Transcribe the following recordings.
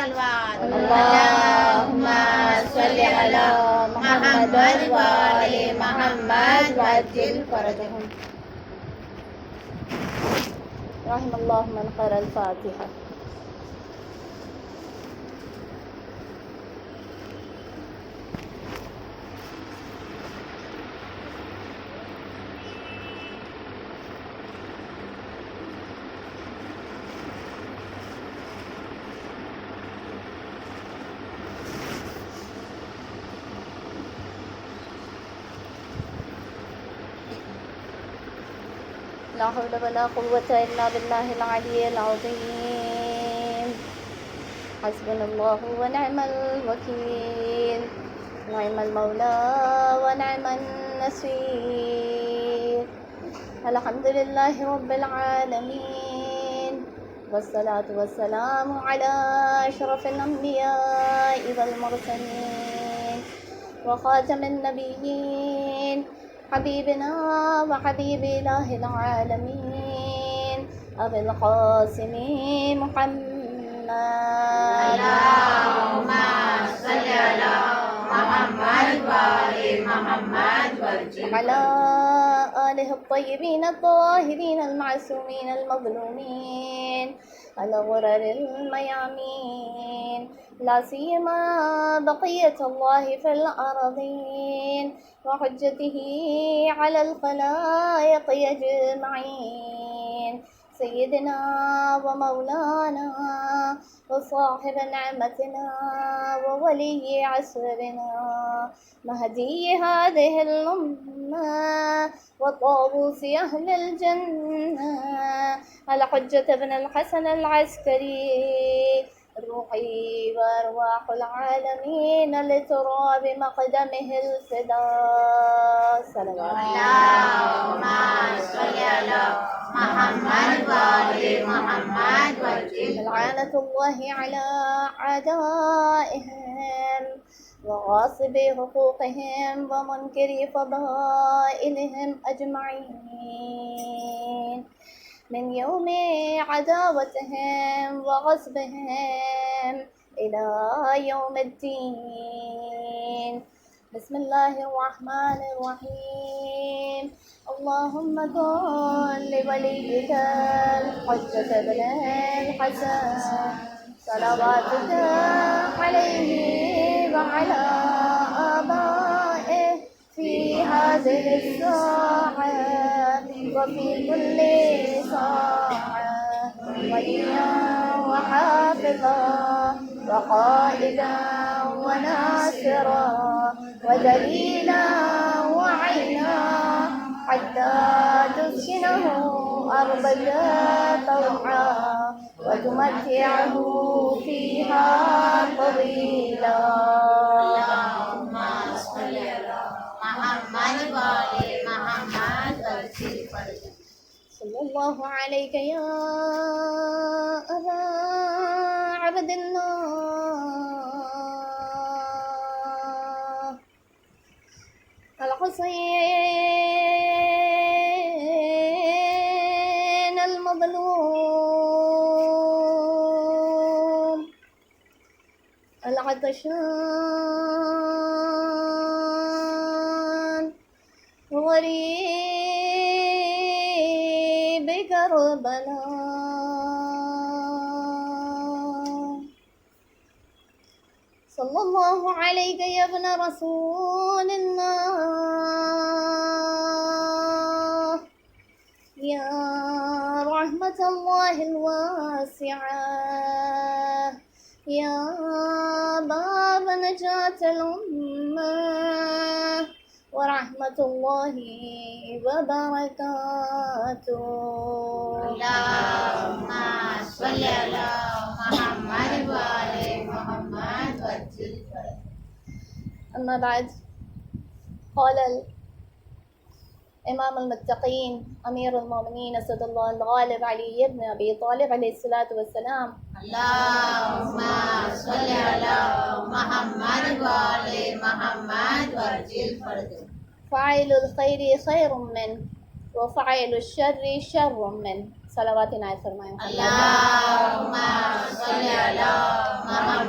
الوعد اللهم صل على محمد وآل محمد وعجل فرجهم. رحم الله من قرأ الفاتحة. لا حول ولا قوة إلا بالله العلي العظيم. حسبنا الله ونعم الوكيل، نعم المولى ونعم النصير. الحمد لله رب العالمين، والصلاة والسلام على أشرف الأنبياء والمرسلين وخاتم النبيين، حبيبنا وحبيب إله العالمين أبي القاسم محمد. اللهم صل على محمد وآل محمد وعلى آله الطيبين الطاهرين المعصومين المظلومين الغرر الميامين، لا سيما بقية الله في الأرضين وحجته على الخلائق أجمعين، سيدنا ومولانا وصاحب نعمتنا وولي عصرنا مهدي هذه الأمة وطاووس أهل الجنة الحجة بن الحسن العسكري، روحي وأرواح العالمين لتراب مقدمه الفداء. صلوات اللهم صل على محمد وآل محمد لعنة الله على أعدائهم وغاصبي حقوقهم ومنكري فضائلهم أجمعين من يوم عداوتهم وغصبهم إلى يوم الدين. بسم الله الرحمن الرحيم. اللهم كن لوليك الحجة بن الحسن صلواتك عليه وعلى آبائه في هذه الساعة وفي كل ساعة وليا وحافظا وقائدا وناصرا ودليلا وعينا حتى تسكنه أرضك طوعا وتمتعه فيها طويلا. اللهم صل على محمد وآل محمد صلى الله عليك يا أبا عبد الله الحسين المظلوم العطشان غريب كربلاء. صلى الله عليك يا ابن رسول الله يا رحمة الله الواسعة، يا باب نجاة الأمة ورحمة الله وبركاته. اللهم صل على محمد وآل محمد أما بعد، قال إمام المتقين أمير المؤمنين أسد الله الغالب علي بن أبي طالب عليه الصلاة والسلام: اللهم صل على محمد وآل محمد وعجل فرجه. فاعل الخير خير منه وفاعل الشر شر منه. صلوات نائب فرمائیں. اللهم صل على محمد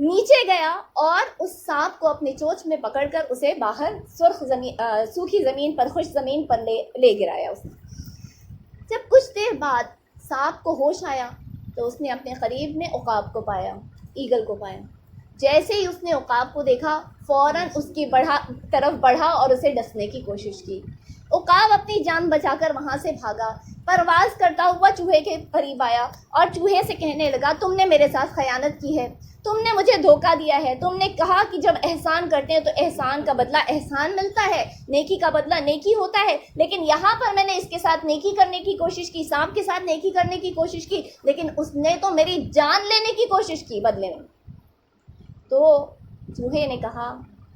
نیچے گیا اور اس سانپ کو اپنی چونچ میں پکڑ کر اسے باہر سوکھی زمین پر، خشک زمین پر لے گرایا اس نے۔ جب کچھ دیر بعد سانپ کو ہوش آیا تو اس نے اپنے قریب میں عقاب کو پایا، ایگل کو پایا۔ جیسے ہی اس نے عقاب کو دیکھا فوراً اس کی طرف بڑھا اور اسے ڈسنے کی کوشش کی۔ عقاب اپنی جان بچا کر وہاں سے بھاگا، پرواز کرتا ہوا چوہے کے قریب آیا اور چوہے سے کہنے لگا، تم نے میرے ساتھ خیانت کی ہے، تم نے مجھے دھوکہ دیا ہے، تم نے کہا کہ جب احسان کرتے ہیں تو احسان کا بدلہ احسان ملتا ہے، نیکی کا بدلہ نیکی ہوتا ہے، لیکن یہاں پر میں نے اس کے ساتھ نیکی کرنے کی کوشش کی، سانپ کے ساتھ نیکی کرنے کی کوشش کی، لیکن اس نے تو میری جان لینے کی کوشش کی بدلے میں۔ تو چوہے نے کہا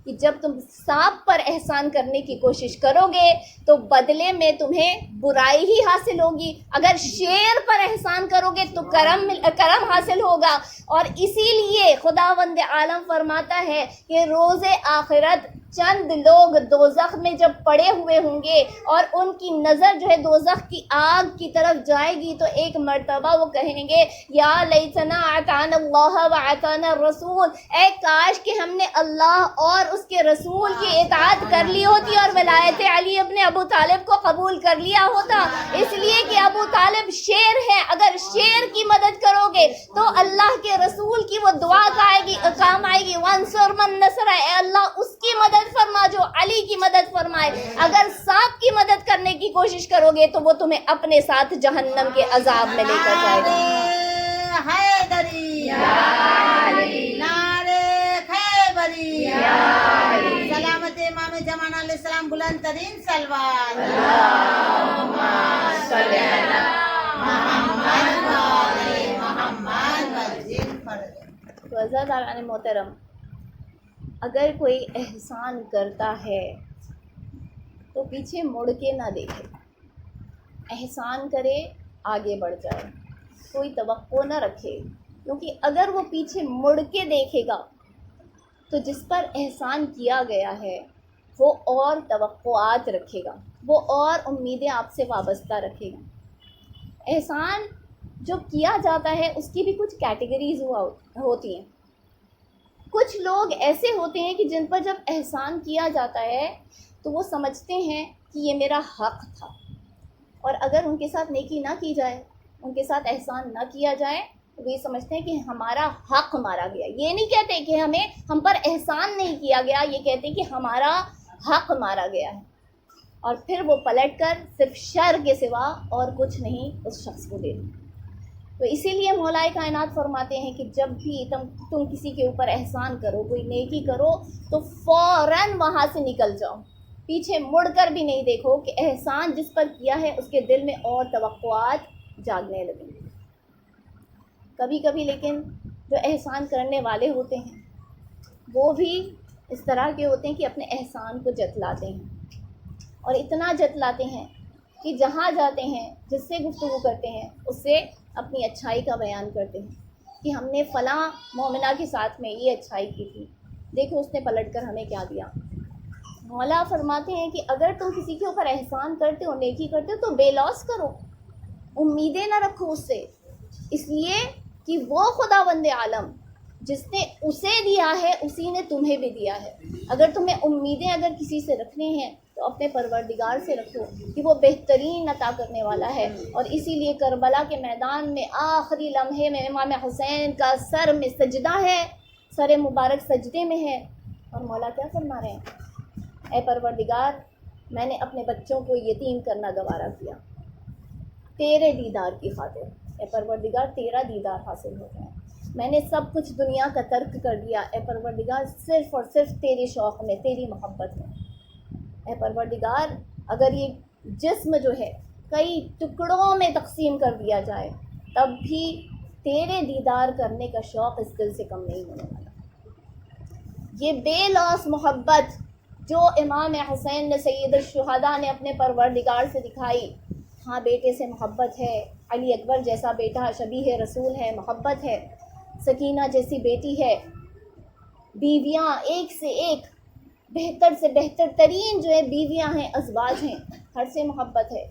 کہ جب تم سانپ پر احسان کرنے کی کوشش کرو گے تو بدلے میں تمہیں برائی ہی حاصل ہوگی، اگر شیر پر احسان کرو گے تو کرم حاصل ہوگا۔ اور اسی لیے خداوند عالم فرماتا ہے کہ روز آخرت چند لوگ دوزخ میں جب پڑے ہوئے ہوں گے اور ان کی نظر جو ہے دوزخ کی آگ کی طرف جائے گی تو ایک مرتبہ وہ کہیں گے، یا لیتنا اطعنا اللہ واطعنا الرسول، اے کاش کہ ہم نے اللہ اور اس کے رسول کی اطاعت کر لی ہوتی اور ولایت علی ابن ابو طالب کو قبول کر لیا ہوتا، اس لیے کہ ابو طالب شیر ہے، اگر شیر کی مدد کرو گے تو اللہ کے رسول کی وہ دعا کام آئے گی، وانصر من نصر، اے اللہ اس کی مدد فرما جو علی کی مدد فرمائے۔ اگر سانپ کی مدد کرنے کی کوشش کرو گے تو وہ تمہیں اپنے ساتھ جہنم کے عذاب میں لے کر جائے گا۔ حیدری نعرے خیبری، سلامت امام زمان علیہ السلام، بلند ترین سلوات، اللہم صلی علی محمد و آل محمد وسلم۔ تو عزیزان محترم، اگر کوئی احسان کرتا ہے تو پیچھے مڑ کے نہ دیکھے، احسان کرے، آگے بڑھ جائے، کوئی توقع نہ رکھے، کیونکہ اگر وہ پیچھے مڑ کے دیکھے گا تو جس پر احسان کیا گیا ہے وہ اور توقعات رکھے گا، وہ اور امیدیں آپ سے وابستہ رکھے گا۔ احسان جو کیا جاتا ہے اس کی بھی کچھ کیٹیگریز ہوتی ہیں۔ کچھ لوگ ایسے ہوتے ہیں کہ جن پر جب احسان کیا جاتا ہے تو وہ سمجھتے ہیں کہ یہ میرا حق تھا، اور اگر ان کے ساتھ نیکی نہ کی جائے، ان کے ساتھ احسان نہ کیا جائے تو وہ یہ سمجھتے ہیں کہ ہمارا حق مارا گیا۔ یہ نہیں کہتے کہ ہم پر احسان نہیں کیا گیا، یہ کہتے کہ ہمارا حق مارا گیا ہے، اور پھر وہ پلٹ کر صرف شر کے سوا اور کچھ نہیں اس شخص کو دیتے۔ تو اسی لیے مولا کائنات فرماتے ہیں کہ جب بھی تم کسی کے اوپر احسان کرو، کوئی نیکی کرو، تو فوراً وہاں سے نکل جاؤ، پیچھے مڑ کر بھی نہیں دیکھو کہ احسان جس پر کیا ہے اس کے دل میں اور توقعات جاگنے لگیں۔ کبھی کبھی لیکن جو احسان کرنے والے ہوتے ہیں وہ بھی اس طرح کے ہوتے ہیں کہ اپنے احسان کو جتلاتے ہیں، اور اتنا جتلاتے ہیں کہ جہاں جاتے ہیں، جس سے گفتگو کرتے ہیں، اس سے اپنی اچھائی کا بیان کرتے ہیں کہ ہم نے فلاں مومنہ کے ساتھ میں یہ اچھائی کی تھی، دیکھو اس نے پلٹ کر ہمیں کیا دیا۔ مولا فرماتے ہیں کہ اگر تم کسی کے اوپر احسان کرتے ہو، نیکی کرتے ہو، تو بے لوث کرو، امیدیں نہ رکھو اس سے، اس لیے کہ وہ خداوند عالم جس نے اسے دیا ہے اسی نے تمہیں بھی دیا ہے۔ اگر تمہیں امیدیں اگر کسی سے رکھنے ہیں تو اپنے پروردگار سے رکھو کہ وہ بہترین عطا کرنے والا ہے۔ اور اسی لیے کربلا کے میدان میں آخری لمحے میں امام حسین کا سر میں سجدہ ہے، سر مبارک سجدے میں ہے، اور مولا کیا فرما رہے ہیں، اے پروردگار میں نے اپنے بچوں کو یتیم کرنا گوارا کیا تیرے دیدار کی خاطر، اے پروردگار تیرا دیدار حاصل ہو جائے، میں نے سب کچھ دنیا کا ترک کر دیا، اے پروردگار صرف اور صرف تیری شوق میں، تیری محبت میں۔ اے پروردگار اگر یہ جسم جو ہے کئی ٹکڑوں میں تقسیم کر دیا جائے تب بھی تیرے دیدار کرنے کا شوق اس دل سے کم نہیں ہونے والا۔ یہ بے لوث محبت جو امام حسین نے سید الشہداء نے اپنے پروردگار سے دکھائی، ہاں بیٹے سے محبت ہے، علی اکبر جیسا بیٹا شبیہ رسول ہے، محبت ہے، سکینہ جیسی بیٹی ہے، بیویاں ایک سے ایک بہتر سے بہتر ترین جو ہے بیویاں ہیں، ازواج ہیں، ہر سے محبت ہے،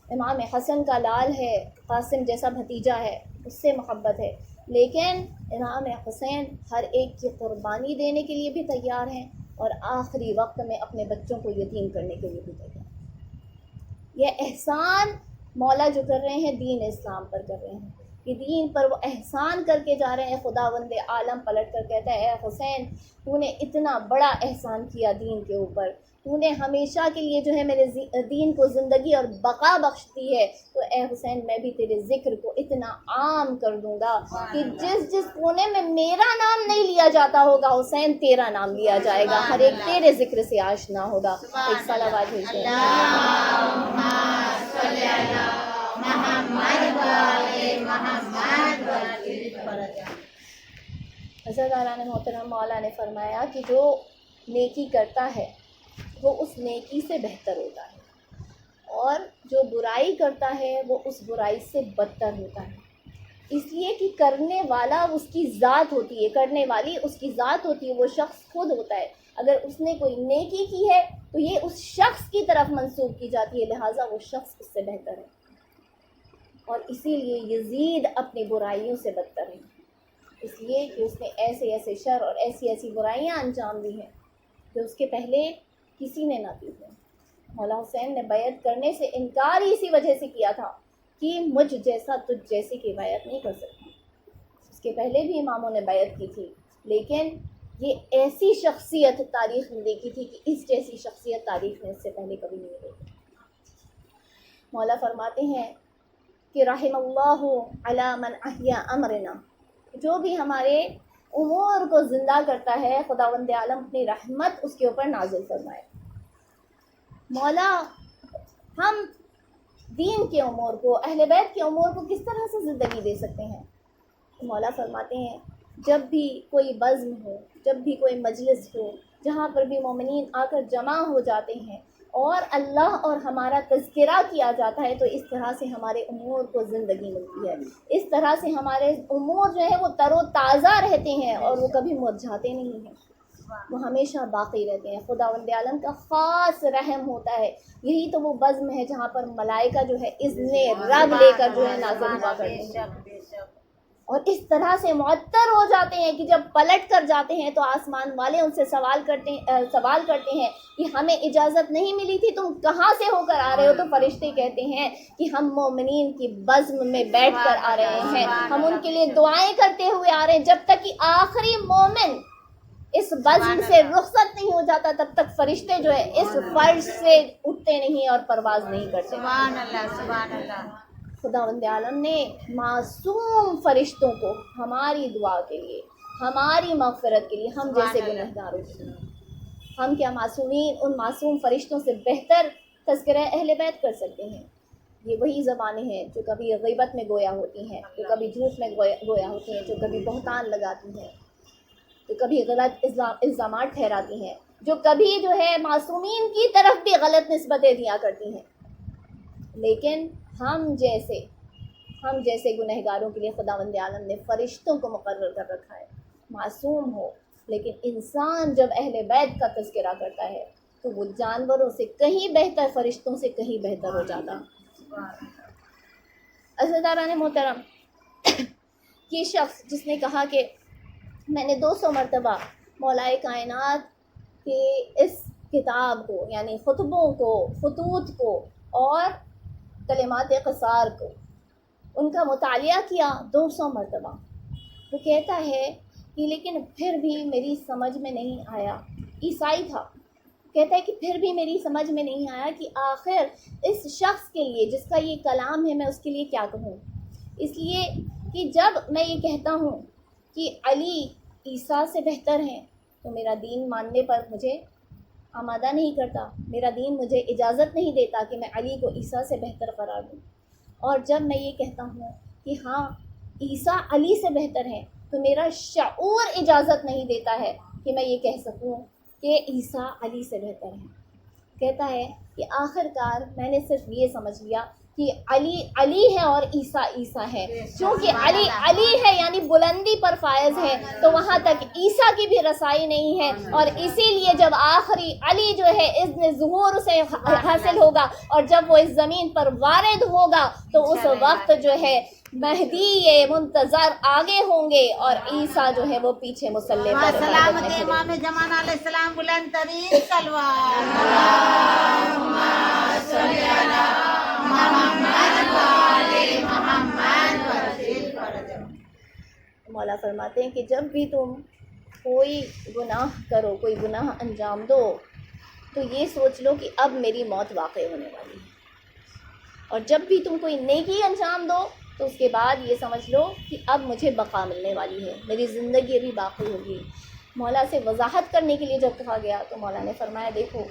امام حسن کا لال ہے، قاسم جیسا بھتیجا ہے، اس سے محبت ہے، لیکن امام حسین ہر ایک کی قربانی دینے کے لیے بھی تیار ہیں اور آخری وقت میں اپنے بچوں کو یتیم کرنے کے لیے بھی تیار ہیں۔ یہ احسان مولا جو کر رہے ہیں دین اسلام پر کر رہے ہیں، کہ دین پر وہ احسان کر کے جا رہے ہیں۔ خداوند عالم پلٹ کر کہتا ہے اے حسین تو نے اتنا بڑا احسان کیا دین کے اوپر، تو نے ہمیشہ کے لیے جو ہے میرے دین کو زندگی اور بقا بخش دی ہے، تو اے حسین میں بھی تیرے ذکر کو اتنا عام کر دوں گا کہ جس کونے میں میرا نام نہیں لیا جاتا ہوگا حسین تیرا نام لیا جائے گا، ہر ایک تیرے ذکر سے آشنا ہوگا۔ ایک صلوات بھیجیے۔ حضرت اعلیٰ محترم مولا نے فرمایا کہ جو نیکی کرتا ہے وہ اس نیکی سے بہتر ہوتا ہے، اور جو برائی کرتا ہے وہ اس برائی سے بدتر ہوتا ہے، اس لیے کہ کرنے والا اس کی ذات ہوتی ہے، کرنے والی اس کی ذات ہوتی ہے، وہ شخص خود ہوتا ہے۔ اگر اس نے کوئی نیکی کی ہے تو یہ اس شخص کی طرف منسوب کی جاتی ہے، لہٰذا وہ شخص اس سے بہتر ہے، اور اسی لیے یزید اپنی برائیوں سے بدتر ہے، اس لیے کہ اس نے ایسے ایسے شر اور ایسی ایسی برائیاں انجام دی ہیں جو اس کے پہلے کسی نے نہ کی تھی۔ مولا حسین نے بیعت کرنے سے انکار اسی وجہ سے کیا تھا کہ مجھ جیسا تجھ جیسے کی بیعت نہیں کر سکتا۔ اس کے پہلے بھی اماموں نے بیعت کی تھی، لیکن یہ ایسی شخصیت تاریخ نے دیکھی تھی کہ اس جیسی شخصیت تاریخ نے اس سے پہلے کبھی نہیں دیکھی۔ مولا فرماتے ہیں کہ رحم اللہ علی من احیا امرنا، جو بھی ہمارے امور کو زندہ کرتا ہے خداوند عالم اپنی رحمت اس کے اوپر نازل فرمائے۔ مولا ہم دین کے امور کو، اہل بیت کے امور کو کس طرح سے زندگی دے سکتے ہیں؟ مولا فرماتے ہیں جب بھی کوئی بزم ہو، جب بھی کوئی مجلس ہو جہاں پر بھی مومنین آ کر جمع ہو جاتے ہیں اور اللہ اور ہمارا تذکرہ کیا جاتا ہے، تو اس طرح سے ہمارے امور کو زندگی ملتی ہے، اس طرح سے ہمارے امور جو ہے وہ تر و تازہ رہتے ہیں اور وہ کبھی مرجھاتے نہیں ہیں، وہ ہمیشہ باقی رہتے ہیں۔ خداوند عالم کا خاص رحم ہوتا ہے، یہی تو وہ بزم ہے جہاں پر ملائکہ جو ہے اذن رب لے کر جو ہے نازل ہوا کرتے ہیں، اور اس طرح سے معطر ہو جاتے ہیں کہ جب پلٹ کر جاتے ہیں تو آسمان والے ان سے سوال کرتے ہیں کہ ہمیں اجازت نہیں ملی تھی، تم کہاں سے ہو کر آ رہے ہو؟ تو فرشتے کہتے ہیں کہ ہم مومنین کی بزم میں بیٹھ کر آ رہے ہیں، ہم ان کے لیے دعائیں کرتے ہوئے آ رہے ہیں، جب تک کہ آخری مومن اس بزم سے رخصت نہیں ہو جاتا تب تک فرشتے جو ہے اس فرش سے اٹھتے نہیں اور پرواز نہیں کرتے۔ سبحان اللہ، سبحان اللہ۔ خداوند عالم نے معصوم فرشتوں کو ہماری دعا کے لیے، ہماری مغفرت کے لیے، ہم جیسے گنہگاروں کے لیے، ہم کیا معصومین ان معصوم فرشتوں سے بہتر تذکرہ اہل بیت کر سکتے ہیں؟ یہ وہی زبانیں ہیں جو کبھی غیبت میں گویا ہوتی ہیں، جو کبھی جھوٹ میں گویا ہوتی ہیں، جو کبھی بہتان لگاتی ہیں، جو کبھی غلط الزامات ٹھہراتی ہیں، جو کبھی جو ہے معصومین کی طرف بھی غلط نسبتیں دیا کرتی ہیں۔ لیکن ہم جیسے گنہگاروں کے لیے خداوند عالم نے فرشتوں کو مقرر کر رکھا ہے، معصوم ہو، لیکن انسان جب اہل بیت کا تذکرہ کرتا ہے تو وہ جانوروں سے کہیں بہتر، فرشتوں سے کہیں بہتر ہو جاتا۔ عزیزان محترم، یہ شخص جس نے کہا کہ میں نے 200 مرتبہ مولائے کائنات کے اس کتاب کو، یعنی خطبوں کو، خطوط کو اور کلمات قصار کو، ان کا مطالعہ کیا 200 مرتبہ، وہ کہتا ہے کہ لیکن پھر بھی میری سمجھ میں نہیں آیا، عیسائی تھا، کہتا ہے کہ پھر بھی میری سمجھ میں نہیں آیا کہ آخر اس شخص کے لیے جس کا یہ کلام ہے میں اس کے لیے کیا کہوں، اس لیے کہ جب میں یہ کہتا ہوں کہ علی عیسیٰ سے بہتر ہیں تو میرا دین ماننے پر مجھے آمادہ نہیں کرتا، میرا دین مجھے اجازت نہیں دیتا کہ میں علی کو عیسیٰ سے بہتر قرار دوں، اور جب میں یہ کہتا ہوں کہ ہاں عیسیٰ علی سے بہتر ہیں تو میرا شعور اجازت نہیں دیتا ہے کہ میں یہ کہہ سکوں کہ عیسیٰ علی سے بہتر ہیں۔ کہتا ہے کہ آخر کار میں نے صرف یہ سمجھ لیا کہ علی علی ہے اور عیسیٰ عیسیٰ ہے، چونکہ علی علی ہے یعنی بلندی پر فائز ہے، تو وہاں تک عیسیٰ کی بھی رسائی نہیں ہے، اور اسی لیے جب آخری علی جو ہے اذن ظہور اسے حاصل ہوگا اور جب وہ اس زمین پر وارد ہوگا تو اس وقت جو ہے مہدی یہ منتظر آگے ہوں گے اور عیسیٰ جو ہے وہ پیچھے مسلح پر سلام عبادت میں کھڑے امام ہوں گے۔ زمان علیہ السلام بلند ترین سلوات مولا فرماتے ہیں کہ جب بھی تم کوئی گناہ کرو، کوئی گناہ انجام دو، تو یہ سوچ لو کہ اب میری موت واقع ہونے والی ہے، اور جب بھی تم کوئی نیکی انجام دو تو اس کے بعد یہ سمجھ لو کہ اب مجھے بقا ملنے والی ہے، میری زندگی ابھی باقی ہوگی۔ مولا سے وضاحت کرنے کے لیے جب کہا گیا تو مولا نے فرمایا دیکھو،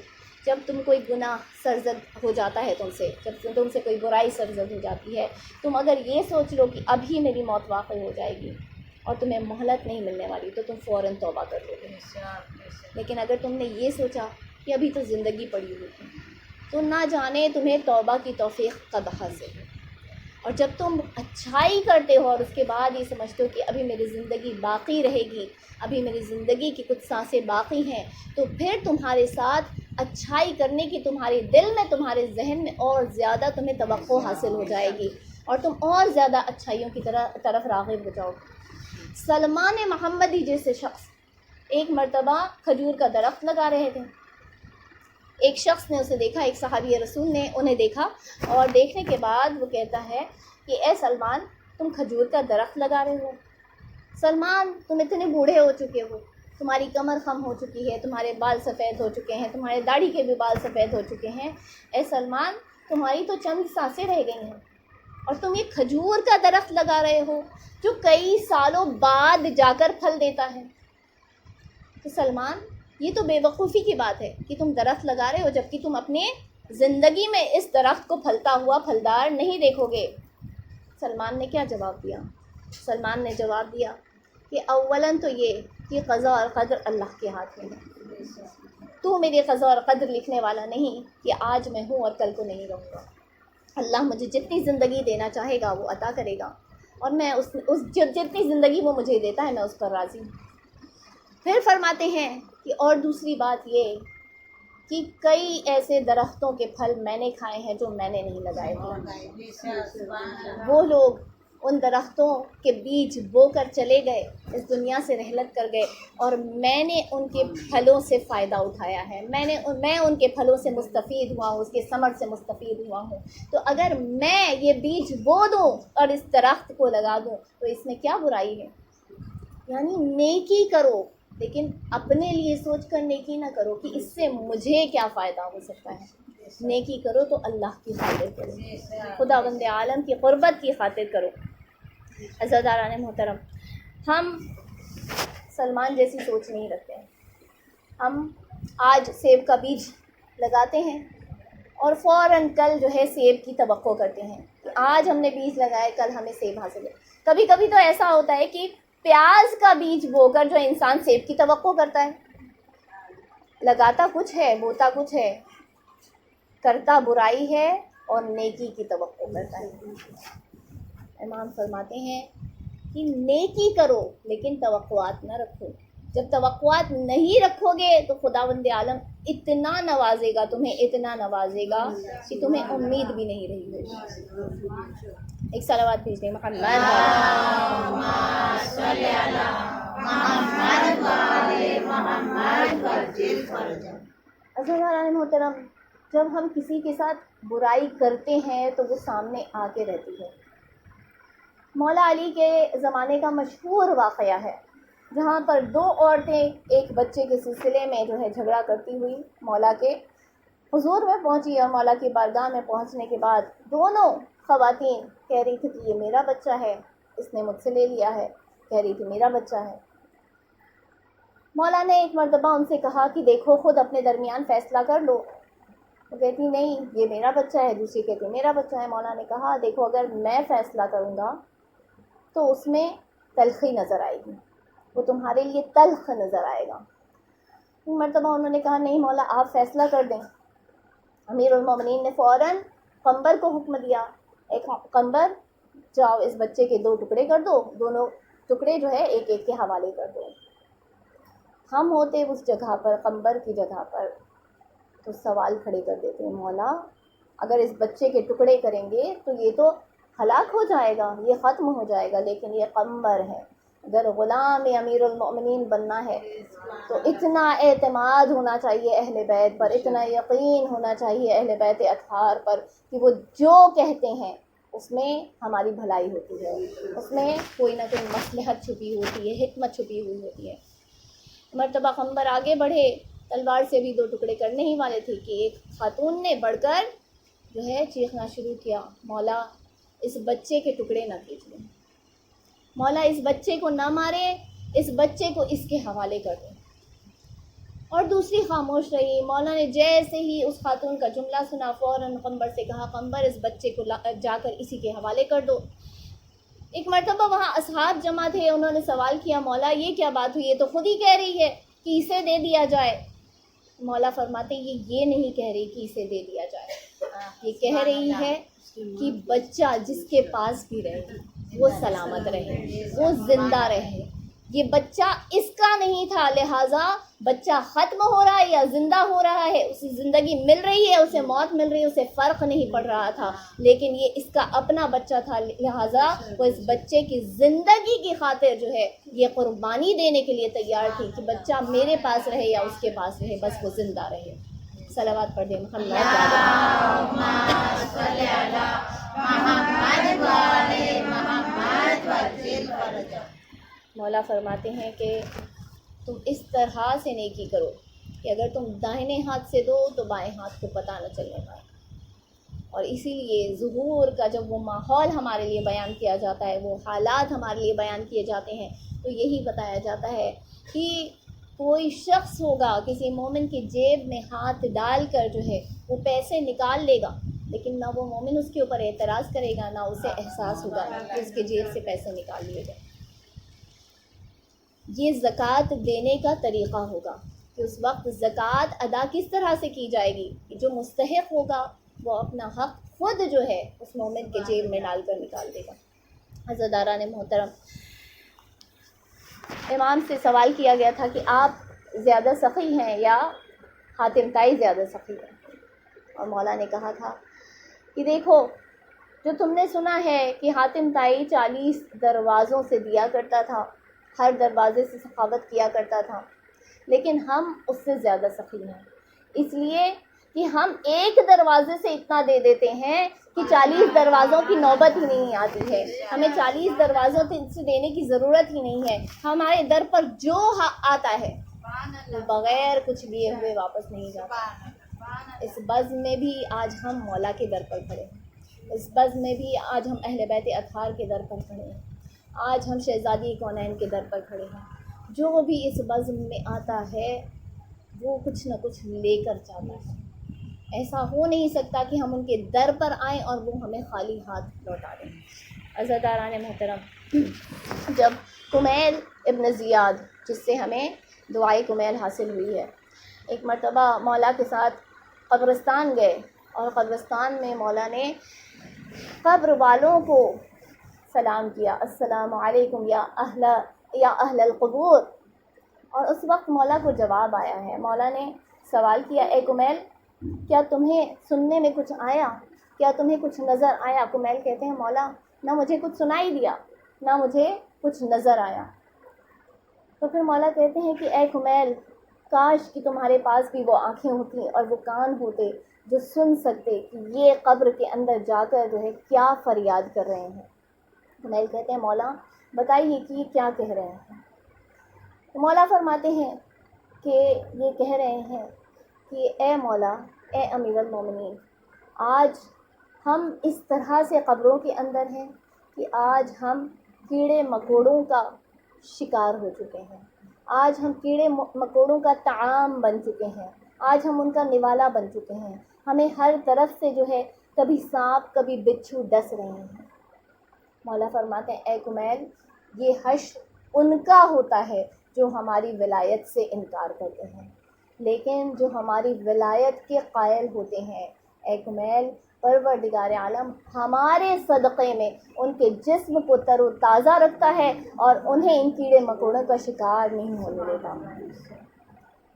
جب تم کوئی گناہ سرزد ہو جاتا ہے تم سے، جب تم سے کوئی برائی سرزد ہو جاتی ہے، تم اگر یہ سوچ لو کہ ابھی میری موت واقع ہو جائے گی اور تمہیں مہلت نہیں ملنے والی تو تم فوراً توبہ کر لو گے۔ لیکن اگر تم نے یہ سوچا کہ ابھی تو زندگی پڑی ہوئی ہے، تو نہ جانے تمہیں توبہ کی توفیق کب حاصل ہے۔ اور جب تم اچھائی کرتے ہو اور اس کے بعد یہ سمجھتے ہو کہ ابھی میری زندگی باقی رہے گی، ابھی میری زندگی کی کچھ سانسیں باقی ہیں، تو پھر تمہارے ساتھ اچھائی کرنے کی تمہارے دل میں، تمہارے ذہن میں اور زیادہ تمہیں توقع حاصل ہو جائے گی اور تم اور زیادہ اچھائیوں کی طرف راغب ہو جاؤ گے۔ سلمان محمدی جیسے شخص ایک مرتبہ کھجور کا درخت لگا رہے تھے، ایک شخص نے اسے دیکھا، ایک صحابی رسول نے انہیں دیکھا، اور دیکھنے کے بعد وہ کہتا ہے کہ اے سلمان، تم کھجور کا درخت لگا رہے ہو؟ سلمان، تم اتنے بوڑھے ہو چکے ہو، تمہاری کمر خم ہو چکی ہے، تمہارے بال سفید ہو چکے ہیں، تمہارے داڑھی کے بھی بال سفید ہو چکے ہیں، اے سلمان تمہاری تو چند سانسیں رہ گئی ہیں اور تم یہ کھجور کا درخت لگا رہے ہو جو کئی سالوں بعد جا کر پھل دیتا ہے۔ تو سلمان، یہ تو بے وقوفی کی بات ہے کہ تم درخت لگا رہے ہو جبکہ تم اپنے زندگی میں اس درخت کو پھلتا ہوا پھلدار نہیں دیکھو گے۔ سلمان نے کیا جواب دیا؟ سلمان نے جواب دیا کہ اولاً تو یہ کہ قضا اور قدر اللہ کے ہاتھ میں ہے، تو میری قضا اور قدر لکھنے والا نہیں کہ آج میں ہوں اور کل کو نہیں رہوں گا۔ اللہ مجھے جتنی زندگی دینا چاہے گا وہ عطا کرے گا، اور میں اس جتنی زندگی وہ مجھے دیتا ہے میں اس پر راضی ہوں۔ پھر فرماتے ہیں کہ اور دوسری بات یہ کہ کئی ایسے درختوں کے پھل میں نے کھائے ہیں جو میں نے نہیں لگائے تھے۔ وہ لوگ ان درختوں کے بیج بو کر چلے گئے، اس دنیا سے رحلت کر گئے، اور میں نے ان کے پھلوں سے فائدہ اٹھایا ہے، میں ان کے پھلوں سے مستفید ہوا ہوں، اس کے ثمر سے مستفید ہوا ہوں۔ تو اگر میں یہ بیج بو دوں اور اس درخت کو لگا دوں تو اس میں کیا برائی ہے؟ یعنی نیکی کرو لیکن اپنے لیے سوچ کر نیکی نہ کرو کہ اس سے مجھے کیا فائدہ ہو سکتا ہے۔ نیکی کرو تو اللہ کی خاطر کرو، خداوند عالم کی قربت کی خاطر کرو۔ عزیزان محترم، ہم سلمان جیسی سوچ نہیں رکھتے ہیں۔ ہم آج سیب کا بیج لگاتے ہیں اور فوراً کل جو ہے سیب کی توقع کرتے ہیں کہ آج ہم نے بیج لگائے کل ہمیں سیب حاصل ہے۔ کبھی کبھی تو ایسا ہوتا ہے کہ پیاز کا بیج بو کر جو انسان سیب کی توقع کرتا ہے، لگاتا کچھ ہے بوتا کچھ ہے، کرتا برائی ہے اور نیکی کی توقع کرتا ہے۔ امام فرماتے ہیں کہ نیکی کرو لیکن توقعات نہ رکھو۔ جب توقعات نہیں رکھو گے تو خداوند عالم اتنا نوازے گا تمہیں، اتنا نوازے گا کہ تمہیں امید بھی نہیں رہی ہوگی۔ ایک صلوات بھیج دیں محمد عزیزان محترم، جب ہم کسی کے ساتھ برائی کرتے ہیں تو وہ سامنے آ کے رہتی ہے۔ مولا علی کے زمانے کا مشہور واقعہ ہے جہاں پر دو عورتیں ایک بچے کے سلسلے میں جو ہے جھگڑا کرتی ہوئی مولا کے حضور میں پہنچی، اور مولا کی بارگاہ میں پہنچنے کے بعد دونوں خواتین کہہ رہی تھی کہ یہ میرا بچہ ہے، اس نے مجھ سے لے لیا ہے، کہہ رہی تھی میرا بچہ ہے۔ مولا نے ایک مرتبہ ان سے کہا کہ دیکھو خود اپنے درمیان فیصلہ کر لو۔ وہ کہتی نہیں یہ میرا بچہ ہے، دوسری کہتی میرا بچہ ہے۔ مولا نے کہا دیکھو اگر میں فیصلہ کروں گا تو اس میں تلخی نظر آئے گی، وہ تمہارے لیے تلخ نظر آئے گا۔ ایک مرتبہ انہوں نے کہا نہیں مولا آپ فیصلہ کر دیں۔ امیر المومنین نے فوراً قنبر کو حکم دیا، ایک قنبر جاؤ اس بچے کے 2 ٹکڑے کر دو، دونوں ٹکڑے جو ہے ایک ایک کے حوالے کر دو۔ ہم ہوتے اس جگہ پر، قنبر کی جگہ پر، تو سوال کھڑے کر دیتے ہیں مولا اگر اس بچے کے ٹکڑے کریں گے تو یہ تو ہلاک ہو جائے گا، یہ ختم ہو جائے گا، لیکن یہ قمبر ہے۔ اگر غلام امیر المؤمنین بننا ہے تو اتنا اعتماد ہونا چاہیے اہل بیت پر، اتنا یقین ہونا چاہیے اہل بیت اطہار پر کہ وہ جو کہتے ہیں اس میں ہماری بھلائی ہوتی ہے، اس میں کوئی نہ کوئی مصلحت چھپی ہوتی ہے، حکمت چھپی ہوئی ہوتی ہے۔ مرتبہ قمبر آگے بڑھے، تلوار سے بھی 2 ٹکڑے کرنے ہی والے تھے کہ ایک خاتون نے بڑھ کر جو ہے چیخنا شروع کیا، مولا اس بچے کے ٹکڑے نہ کیجیے، مولا اس بچے کو نہ مارے، اس بچے کو اس کے حوالے کر دیں۔ اور دوسری خاموش رہی۔ مولا نے جیسے ہی اس خاتون کا جملہ سنا فوراً قمبر سے کہا، قمبر اس بچے کو جا کر اسی کے حوالے کر دو۔ ایک مرتبہ وہاں اصحاب جمع تھے، انہوں نے سوال کیا، مولا یہ کیا بات ہوئی، یہ تو خود ہی کہہ رہی ہے کہ اسے دے دیا جائے۔ مولا فرماتے یہ نہیں کہہ رہی کہ اسے دے دیا جائے، یہ کہہ رہی ہے کہ بچہ جس کے پاس بھی رہے وہ سلامت رہے، وہ زندہ رہے۔ یہ بچہ اس کا نہیں تھا، لہٰذا بچہ ختم ہو رہا ہے یا زندہ ہو رہا ہے، اسے زندگی مل رہی ہے، اسے موت مل رہی ہے، اسے فرق نہیں پڑ رہا تھا، لیکن یہ اس کا اپنا بچہ تھا، لہٰذا وہ اس بچے کی زندگی کی خاطر جو ہے یہ قربانی دینے کے لیے تیار تھی کہ بچہ میرے پاس رہے یا اس کے پاس رہے، بس وہ زندہ رہے۔ صلوات پڑھ دیں محمد مولا فرماتے ہیں کہ تم اس طرح سے نیکی کرو کہ اگر تم داہنے ہاتھ سے دو تو بائیں ہاتھ کو پتہ نہ چلنے پائے۔ اور اسی لیے ظہور کا جب وہ ماحول ہمارے لیے بیان کیا جاتا ہے، وہ حالات ہمارے لیے بیان کیے جاتے ہیں، تو یہی بتایا جاتا ہے کہ کوئی شخص ہوگا کسی مومن کی جیب میں ہاتھ ڈال کر جو ہے وہ پیسے نکال لے گا، لیکن نہ وہ مومن اس کے اوپر اعتراض کرے گا، نہ اسے احساس ہوگا کہ اس کے جیب سے پیسے نکال لیے گئے۔ یہ زکوٰۃ دینے کا طریقہ ہوگا کہ اس وقت زکوٰۃ ادا کس طرح سے کی جائے گی کہ جو مستحق ہوگا وہ اپنا حق خود جو ہے اس مومن کے جیب میں ڈال کر نکال دے گا۔ عزیزان محترم، امام سے سوال کیا گیا تھا کہ آپ زیادہ سخی ہیں یا حاتم طائی زیادہ سخی ہے، اور مولا نے کہا تھا کہ دیکھو، جو تم نے سنا ہے کہ حاتم طائی 40 دروازوں سے دیا کرتا تھا، ہر دروازے سے سخاوت کیا کرتا تھا، لیکن ہم اس سے زیادہ سخی ہیں، اس لیے کہ ہم ایک دروازے سے اتنا دے دیتے ہیں کہ 40 دروازوں کی نوبت ہی نہیں آتی ہے، ہمیں 40 دروازوں سے دینے کی ضرورت ہی نہیں ہے، ہمارے در پر جو آتا ہے وہ بغیر کچھ لیے ہوئے واپس نہیں جاتا۔ اس بزم میں بھی آج ہم مولا کے در پر کھڑے ہیں، اس بزم میں بھی آج ہم اہل بیت اطہار کے در پر کھڑے ہیں، آج ہم شہزادی کونین کے در پر کھڑے ہیں۔ جو بھی اس بزم میں آتا ہے وہ کچھ نہ کچھ لے کر جاتا ہے، ایسا ہو نہیں سکتا کہ ہم ان کے در پر آئیں اور وہ ہمیں خالی ہاتھ لوٹا دیں۔ عزیزان محترم، جب کمیل ابن زیاد، جس سے ہمیں دعائے کمیل حاصل ہوئی ہے، ایک مرتبہ مولا کے ساتھ قبرستان گئے، اور قبرستان میں مولا نے قبر والوں کو سلام کیا، السلام علیکم یا اہل القبور، اور اس وقت مولا کو جواب آیا ہے۔ مولا نے سوال کیا، اے کمیل، کیا تمہیں سننے میں کچھ آیا، کیا تمہیں کچھ نظر آیا؟ کمیل کہتے ہیں، مولا نہ مجھے کچھ سنائی دیا نہ مجھے کچھ نظر آیا۔ تو پھر مولا کہتے ہیں کہ اے کمیل، کاش کہ تمہارے پاس بھی وہ آنکھیں ہوتی اور وہ کان ہوتے جو سن سکتے کہ یہ قبر کے اندر جا کر جو ہے کیا فریاد کر رہے ہیں۔ کمیل کہتے ہیں، مولا بتائیے کہ یہ کیا کہہ رہے ہیں؟ تو مولا فرماتے ہیں کہ یہ کہہ رہے ہیں کہ اے مولا، اے امیر المومنین، آج ہم اس طرح سے قبروں کے اندر ہیں کہ آج ہم کیڑے مکوڑوں کا شکار ہو چکے ہیں، آج ہم کیڑے مکوڑوں کا طعام بن چکے ہیں، آج ہم ان کا نوالا بن چکے ہیں، ہمیں ہر طرف سے جو ہے کبھی سانپ کبھی بچھو ڈس رہے ہیں۔ مولا فرماتے ہیں، اے کمیل، یہ حشر ان کا ہوتا ہے جو ہماری ولایت سے انکار کرتے ہیں، لیکن جو ہماری ولایت کے قائل ہوتے ہیں، اے کمیل، پروردگار عالم ہمارے صدقے میں ان کے جسم کو تر و تازہ رکھتا ہے اور انہیں ان کیڑے مکوڑوں کا شکار نہیں ہونے دیتا۔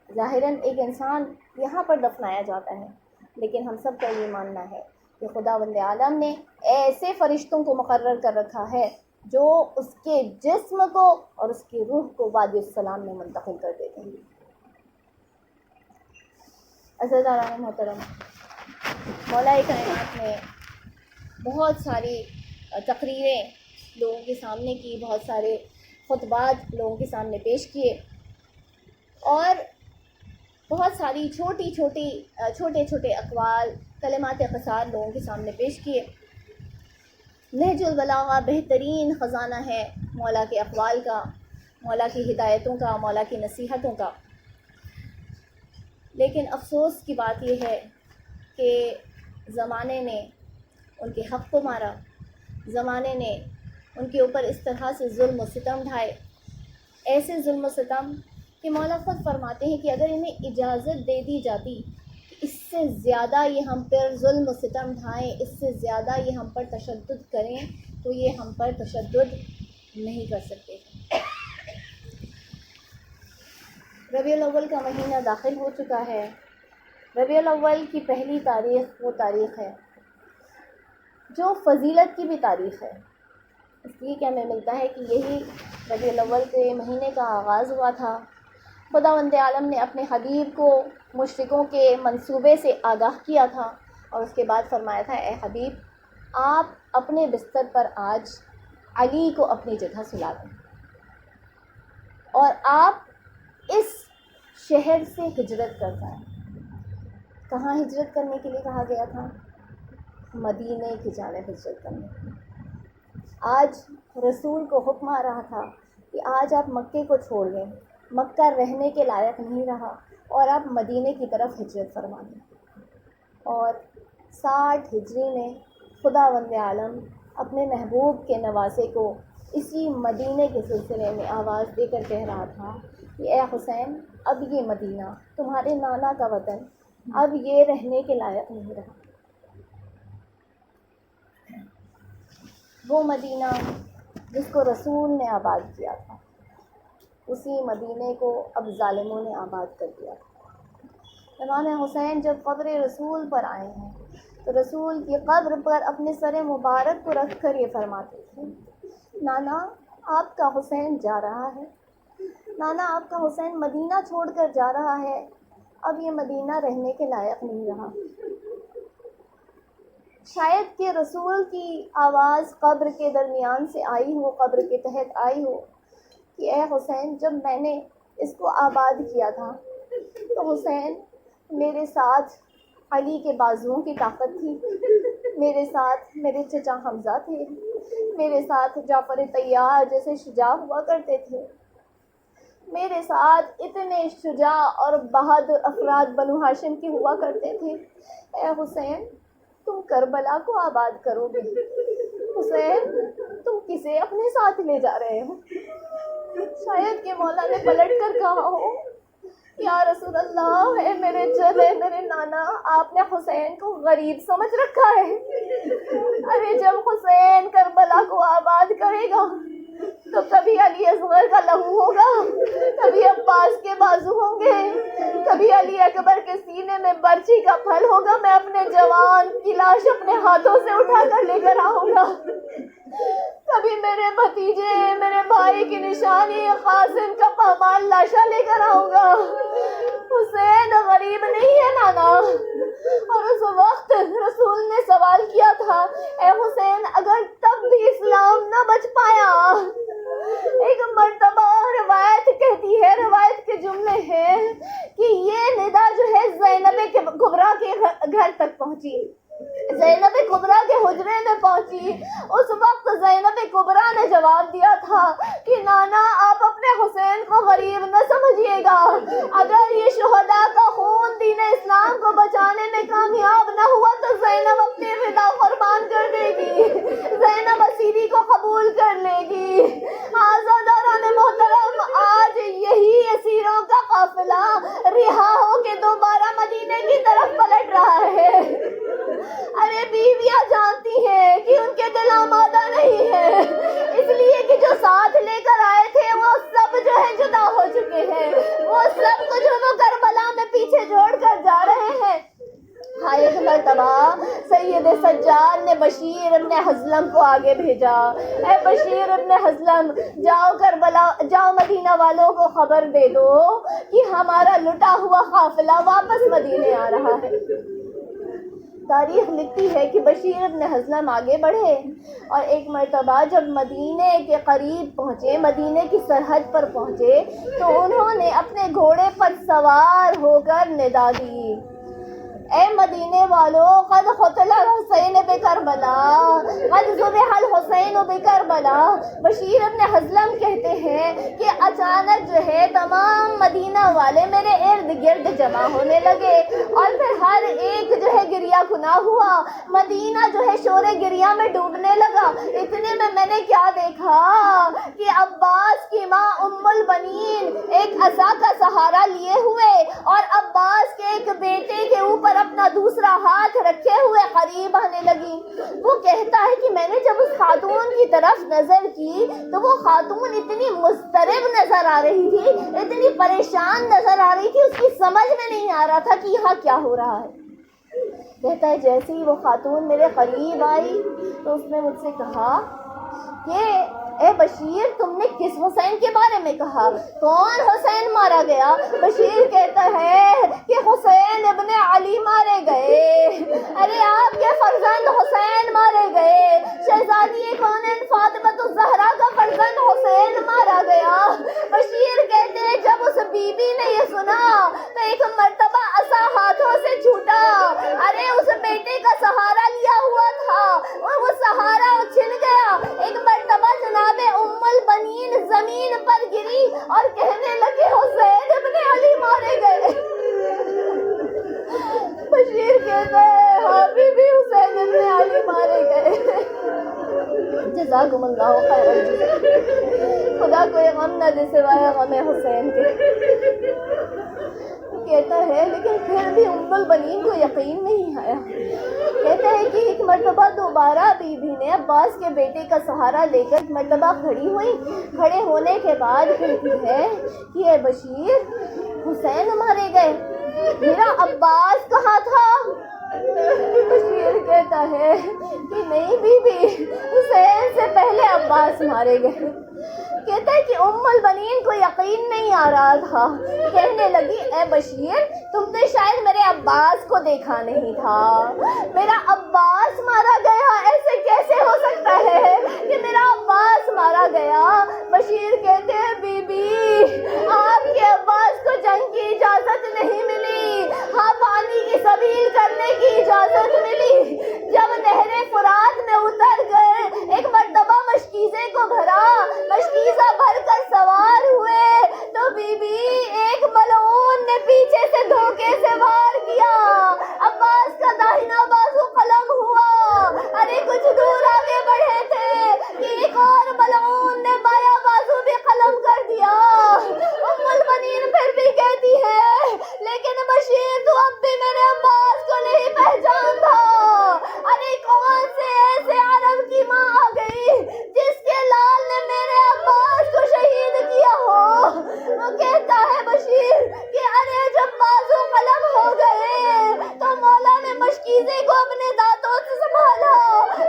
ظاہراً ایک انسان یہاں پر دفنایا جاتا ہے، لیکن ہم سب کا یہ ماننا ہے کہ خداوند عالم نے ایسے فرشتوں کو مقرر کر رکھا ہے جو اس کے جسم کو اور اس کی روح کو وادی السلام میں منتقل کر دیتے ہیں۔ عزیزان محترم، مولا کائنات نے بہت ساری تقریریں لوگوں کے سامنے کی، بہت سارے خطبات لوگوں کے سامنے پیش کیے، اور بہت ساری چھوٹے چھوٹے اقوال، کلمات قصار لوگوں کے سامنے پیش کیے۔ نہج البلاغہ بہترین خزانہ ہے مولا کے اقوال کا، مولا کی ہدایتوں کا، مولا کی نصیحتوں کا۔ لیکن افسوس کی بات یہ ہے کہ زمانے نے ان کے حق کو مارا، زمانے نے ان کے اوپر اس طرح سے ظلم و ستم ڈھائے، ایسے ظلم و ستم کہ مولا خود فرماتے ہیں کہ اگر انہیں اجازت دے دی جاتی کہ اس سے زیادہ یہ ہم پر ظلم و ستم ڈھائیں، اس سے زیادہ یہ ہم پر تشدد کریں، تو یہ ہم پر تشدد نہیں کر سکتے۔ ربیع الاول کا مہینہ داخل ہو چکا ہے۔ ربیع الاول کی پہلی تاریخ وہ تاریخ ہے جو فضیلت کی بھی تاریخ ہے، اس لیے کہ ہمیں ملتا ہے کہ یہی ربیع الاول کے مہینے کا آغاز ہوا تھا۔ خداوند عالم نے اپنے حبیب کو مشرکوں کے منصوبے سے آگاہ کیا تھا، اور اس کے بعد فرمایا تھا، اے حبیب، آپ اپنے بستر پر آج علی کو اپنی جگہ سلا دیں، اور آپ اس شہر سے ہجرت کر جائیں۔ کہاں ہجرت کرنے کے لیے کہا گیا تھا؟ مدینے کی جانب ہجرت کرنے کے لیے۔ آج رسول کو حکم آ رہا تھا کہ آج آپ مکے کو چھوڑ دیں، مکہ رہنے کے لائق نہیں رہا، اور آپ مدینے کی طرف ہجرت فرما دیں۔ اور 60 ہجری میں خداوند عالم اپنے محبوب کے نواسے کو اسی مدینے کے سلسلے میں آواز دے کر کہہ رہا تھا کہ اے حسین، اب یہ مدینہ تمہارے نانا کا وطن اب یہ رہنے کے لائق نہیں رہا۔ وہ مدینہ جس کو رسول نے آباد کیا تھا، اسی مدینے کو اب ظالموں نے آباد کر دیا تھا۔ امام حسین جب قبر رسول پر آئے ہیں تو رسول کی قبر پر اپنے سر مبارک کو رکھ کر یہ فرماتے تھے، نانا آپ کا حسین جا رہا ہے، نانا آپ کا حسین مدینہ چھوڑ کر جا رہا ہے، اب یہ مدینہ رہنے کے لائق نہیں رہا۔ شاید کہ رسول کی آواز قبر کے درمیان سے آئی ہو، قبر کے تحت آئی ہو کہ اے حسین، جب میں نے اس کو آباد کیا تھا تو حسین میرے ساتھ علی کے بازوؤں کی طاقت تھی، میرے ساتھ میرے چچا حمزہ تھے، میرے ساتھ جعفر طیار جیسے شجاع ہوا کرتے تھے، میرے ساتھ اتنے شجاع اور بہادر افراد بنو ہاشم کے ہوا کرتے تھے۔ اے حسین، تم کربلا کو آباد کرو گے، حسین تم کسے اپنے ساتھ لے جا رہے ہو؟ شاید کہ مولا نے پلٹ کر کہا ہو، یا رسول اللہ، اے میرے جد، اے میرے نانا، آپ نے حسین کو غریب سمجھ رکھا ہے۔ ارے جب حسین کربلا کو آباد کرے گا تو کبھی علی اصغر کا لہو ہوگا، کبھی عباس کے بازو ہوں گے، کبھی علی اکبر کے سینے میں برچی کا پھل ہوگا، میں اپنے جوان کی لاش اپنے ہاتھوں سے اٹھا کر لے کر آؤں گا، کبھی میرے بھتیجے، میرے بھائی کی نشانی قاسم کا پامال لاشا لے کر آؤں گا۔ حسین غریب نہیں ہے نانا۔ اور اس وقت رسول نے سوال کیا تھا، اے حسین، اگر تب بھی اسلام نہ بچ پایا، ایک مرتبہ روایت کہتی ہے، روایت کے جملے ہیں کہ یہ ندا جو ہے زینب کبریٰ کے گھر تک پہنچی، زینب کبریٰ کے حجرے میں پہنچی۔ اس وقت زینب کبریٰ نے جواب دیا تھا کہ نانا آپ اپنے حسین کو غریب نہ سمجھیے گا، اگر یہ شہداء کا خون دین اسلام کو بچانے میں کامیاب نہ ہوا تو زینب اپنی فدا قربان کر دے گی، زینب اسیری کو قبول کر لے گی۔ آزاداران محترم، آج یہی اسیروں کا قافلہ رہا ہو کے دوبارہ مدینے کی طرف پلٹ رہا ہے۔ ارے بیویاں جانتی ہیں کہ ان کے دل آمادہ نہیں ہے، اس لیے کہ جو ساتھ لے کر آئے تھے وہ سب جو ہے جدا ہو چکے ہیں، وہ سب کچھ وہ کربلا میں پیچھے چھوڑ کر جا رہے ہیں۔ ایک مرتبہ سید سجاد نے بشیر ابن حزلم کو آگے بھیجا، اے بشیر ابن حزلم جاؤ کربلا، جاؤ مدینہ والوں کو خبر دے دو کہ ہمارا لٹا ہوا قافلہ واپس مدینے آ رہا ہے۔ تاریخ لکھتی ہے کہ بشیر ابن حزلم آگے بڑھے اور ایک مرتبہ جب مدینے کے قریب پہنچے، مدینے کی سرحد پر پہنچے، تو انہوں نے اپنے گھوڑے پر سوار ہو کر ندا دی، اے مدینے والوں، قد قتل الحسین بکربلا، قد ذبح الحسین بکربلا۔ بشیر ابن حزلم کہتے ہیں کہ اچانک جو ہے تمام مدینہ والے میرے ارد گرد جمع ہونے لگے اور پھر ہر ایک جو ہے گریہ کنا ہوا، مدینہ جو ہے شور گریہ میں ڈوبنے لگا۔ اتنے میں نے کیا دیکھا کہ عباس کی ماں ام البنین ایک عصا کا سہارا لیے ہوئے اور عباس کے ایک بیٹے کے اوپر اپنا دوسرا ہاتھ رکھے ہوئے قریب آنے لگی۔ وہ کہتا ہے کہ میں نے جب اس خاتون کی طرف نظر کی تو وہ خاتون اتنی مضطرب نظر آ رہی تھی، اتنی پریشان نظر آ رہی تھی، اس کی سمجھ میں نہیں آ رہا تھا کہ یہاں کیا ہو رہا ہے۔ کہتا ہے جیسے ہی وہ خاتون میرے قریب آئی تو اس نے مجھ سے کہا کہ اے بشیر، تم نے کس حسین کے بارے میں کہا؟ کون حسین مارا گیا؟ بشیر کہتا ہے کہ حسین ابن علی مارے گئے، ارے آپ کے فرزند حسین مارے گئے، شہزادی کونین فاطمۃ الزہرا کا فرزند حسین مارا گیا۔ بشیر کہتے ہیں جب اس بی بی نے یہ سنا تو ایک مرتبہ عصا ہاتھوں سے چھوٹا، ارے اس بیٹے کا سہارا لیا ہوا تھا اور وہ سہارا چھن گیا۔ ایک مرتبہ جناب ام البنین زمین پر گری اور کہنے لگے حسین ابن علی مارے گئے۔ بشیر کہتے ہیں ہاں بی بی، حسین ابن علی مارے گئے۔ جزاکم اللہ خیر الجزا، خدا کوئی غم نہ دے سوائے غم حسین کے۔ کہتا ہے لیکن پھر بھی ام البنین کو یقین نہیں آیا۔ کہتا ہے کہ ایک مرتبہ دوبارہ بی بی نے عباس کے بیٹے کا سہارا لے کر ایک مرتبہ کھڑی ہوئی، کھڑے ہونے کے بعد کہتی ہے کہ اے بشیر، حسین مارے گئے، میرا عباس کہاں تھا؟ بشیر کہتا ہے کہ نہیں بی بی، حسین سے پہلے عباس مارے گئے۔ کہتا ہے کہ ام البنین کو یقین نہیں آ رہا تھا، کہنے لگی اے بشیر، تم نے شاید میرے عباس کو دیکھا نہیں تھا، میرا عباس مارا گیا، ایسے کیسے ہو سکتا ہے کہ میرا عباس مارا گیا؟ بشیر کہتے ہیں بی بی، آپ کے عباس کو جنگ کی اجازت نہیں ملی، ہاں پانی کی سبیل کرنے کی اجازت ملی۔ جب نہر فرات میں اتر گئے، ایک مرتبہ مشکیزے کو بھرا، مشکیزہ بھر کر سوار ہوئے تو بی بی ایک ملعون نے پیچھے سے دھوکے سے وار کیا، عباس کا داہنا بازو قلم ہوا، ارے کچھ دور آگے بڑھے تھے کہ ایک اور ملعون نے بایاں بازو بھی قلم کر دیا۔ ام البنین پھر بھی کہتی ہے لیکن بشیر تو اب بھی میرے عباس کو نہیں پہچانتا، ارے کون سے ایسے عرب کی ماں آ گئی جس کے لال نے میرے عباس کو شہید کیا ہو؟ وہ کہتا ہے بشیر کہ ارے جب بازو قلم ہو گئے تو مولا نے مشکیزے کو اپنے دانتوں سے سنبھالا،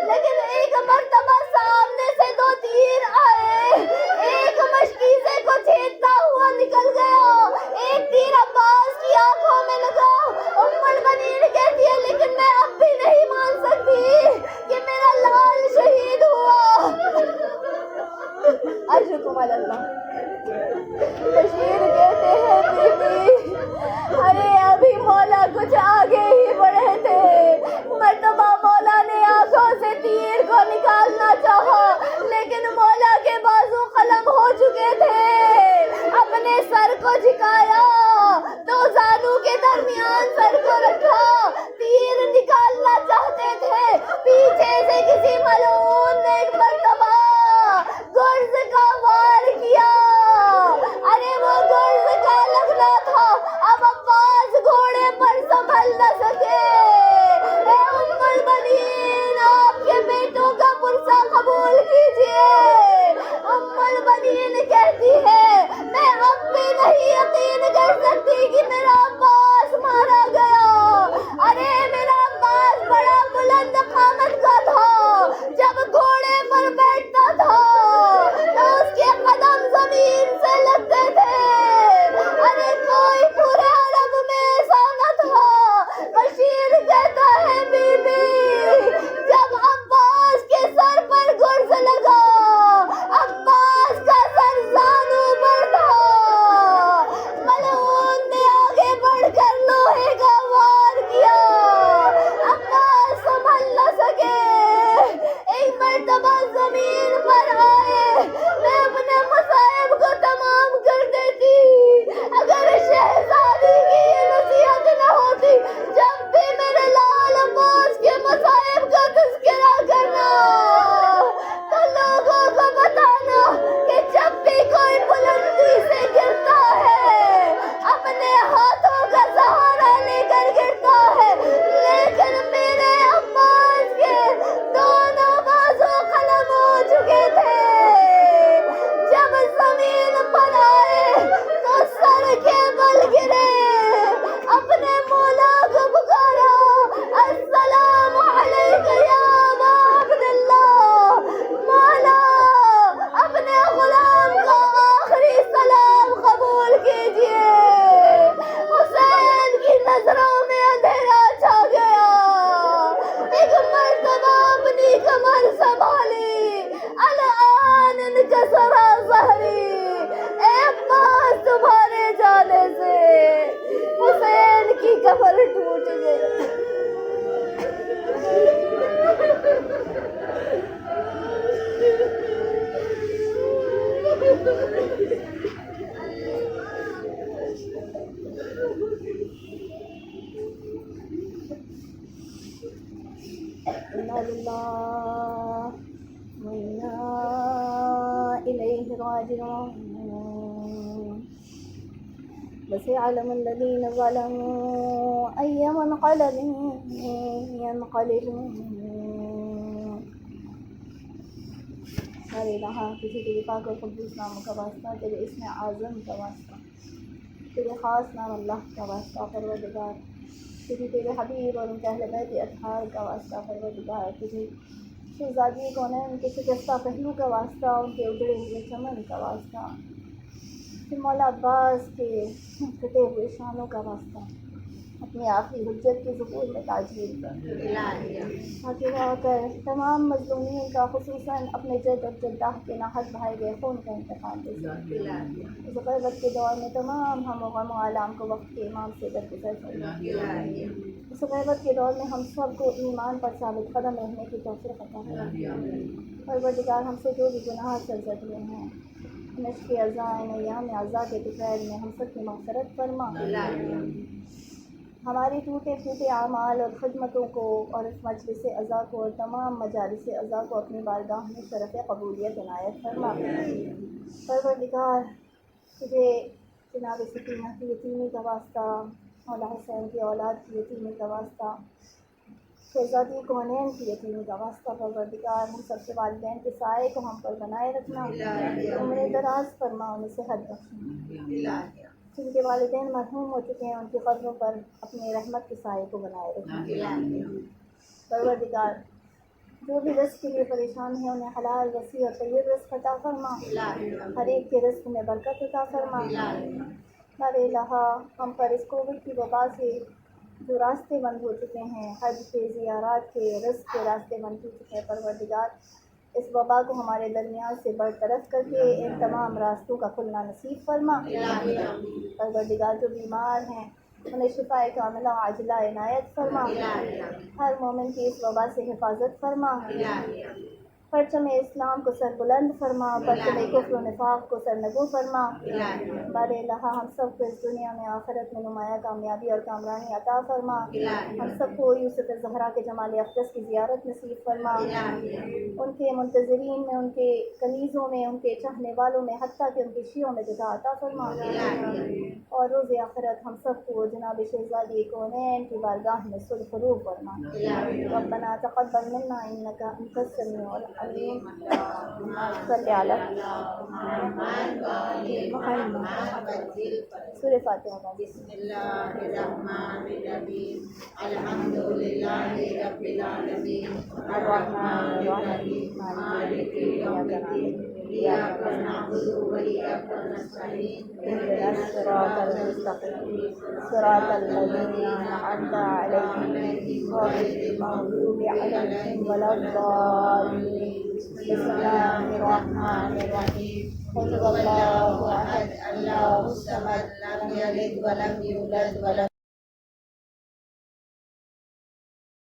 لیکن ایک مرتبہ سامنے سے دو تیر آئے، ایک مشکیزے کو چھیدتا ہوا نکل گیا، ایک تیر عباس کی آنکھوں میں لگا۔ ام البنین کہتی ہے لیکن میں اب بھی نہیں مان سکتی کہ میرا لال شہید ہوا۔ ارجوکم اللہ۔ بشیر کہتے ہیں بی بی، ارے ابھی مولا کچھ آگے ہی بڑھے تھے، مرتبہ مولا نے آنکھوں سے تیر کو نکالنا چاہا لیکن مولا کے بازو قلم ہو چکے تھے، اپنے سر کو جھکایا، دو زانو کے درمیان سر کو رکھا، تیر نکالنا چاہتے تھے، پیچھے سے کسی ملعون نے ایک مرتبہ گرز کا وار کیا، ارے وہ گرز کا لگنا تھا، اب عباس گھوڑے پر سنبھل نہ سکے۔ اے ام البنین، آپ کے بیٹوں کا پرسہ قبول کیجئے۔ ام البنین کہتی ہے میں اب بھی نہیں یقین کر سکتی کہ میرا عباس مارا گیا، ارے میرا عباس بڑا بلند قامت وسيعلم الذين ظلموا أي منقلب ينقلبون. ہمارے الہ تجھے تیرے پاک اور قدوس ناموں کا واسطہ، تیرے اسم اعظم کا واسطہ، تیرے خاص نام اللہ کا واسطہ پروردگار، تجھے تیرے حبیب اور ان کے اہل بیت اطہار کا واسطہ پروردگار، تجھے شہزادی کونین ان کے شکستہ پہلو کا واسطہ، ان کے اجڑے ہوئے چمن کا واسطہ، پھر مولا عباس کے کٹے ہوئے شانوں کا واسطہ، اپنی آخری حجت کے ظہور میں تاجیل کر تاکہ وہ آ کر تمام مظلومین کا، خصوصاً اپنے جد اور جدہ کے ناحق بہائے گئے خون کا انتقام دے سکے. اس غربت کے دور میں تمام ہم و غم و آلام کو وقت کے امام سے درگزر فرما. اس غربت کے دور میں ہم سب کو ایمان پر ثابت قدم رہنے کی توفیق عطا فرما. پروردگار ہم سے جو بھی گناہ سرزد ہوئے ہیں، نشق اعضاء ایام اعضاء کے دوپہر میں ہم سب کی مغفرت فرما. ہماری ٹوٹے پھوٹے اعمال اور خدمتوں کو اور اس مجلس اعضاء کو اور تمام مجالس اعضاء کو اپنی بارگاہ میں شرف قبولیت عنایت فرما. پروردگار تجھے جناب سکینہ کی یتیمی کا واسطہ، مولا حسین کی اولاد کی یتیمی کا واسطہ، شہزادی کونین کی یتیمی کا واسطہ، پروردگار ہم سب کے والدین کے سائے کو ہم پر بنائے رکھنا، عمر دراز فرما، انہیں صحت بخشنا. جن کے والدین مرحوم ہو چکے ہیں ان کی قبروں پر اپنے رحمت کے سائے کو بنائے رکھنا. پروردگار جو بھی رزق کے لیے پریشان ہیں انہیں حلال وسیع اور طیب رزق عطا فرما، ہر ایک کے رزق میں برکت عطا فرما. ہمارے الہ ہم پر اس کووڈ کی وبا سے جو راستے بند ہو چکے ہیں، حج کے، زیارات کے، رزق کے راستے بند ہو چکے ہیں، پروردگار اس وبا کو ہمارے درمیان سے برطرف کر کے ان تمام راستوں کا کھلنا نصیب فرما. پروردگار جو بیمار ہیں انہیں شفاء کاملہ عاجلہ عنایت فرما. ہر مومن کی اس وبا سے حفاظت فرما. پرچم اسلام کو سر بلند فرما، پرچم کفر و نفاق کو سرنگو فرما. بار الہ ہم سب کو اس دنیا میں آخرت میں نمایاں کامیابی اور کامرانی عطا فرما. ہم سب کو یوسف زہرا کے جمال اقدس کی زیارت نصیب فرما. ان کے منتظرین میں، ان کے کنیزوں میں، ان کے چاہنے والوں میں، حتیٰ کہ ان کے شیعوں میں جگہ عطا فرما. اور روز آخرت ہم سب کو جناب شہزادی کونین کی بارگاہ میں سرخرو فرما. ربنا تقبل منا انک انت السمیع العلیم. صلی علی محمد. سورہ فاتحہ کا بسم اللہ الرحمن الرحیم. الحمد للہ رب العالمین الرحمن الرحیم مالک یوم الدین. ایاک نعبد و ایاک نستعین. اهدنا الصراط المستقیم صراط الذین انعمت علیہم غیر المغضوب علیہم ولا الضالین. بسم اللہ الرحمن الرحیم. قل هو اللہ احد اللہ الصمد لم یلد ولم یولد ولم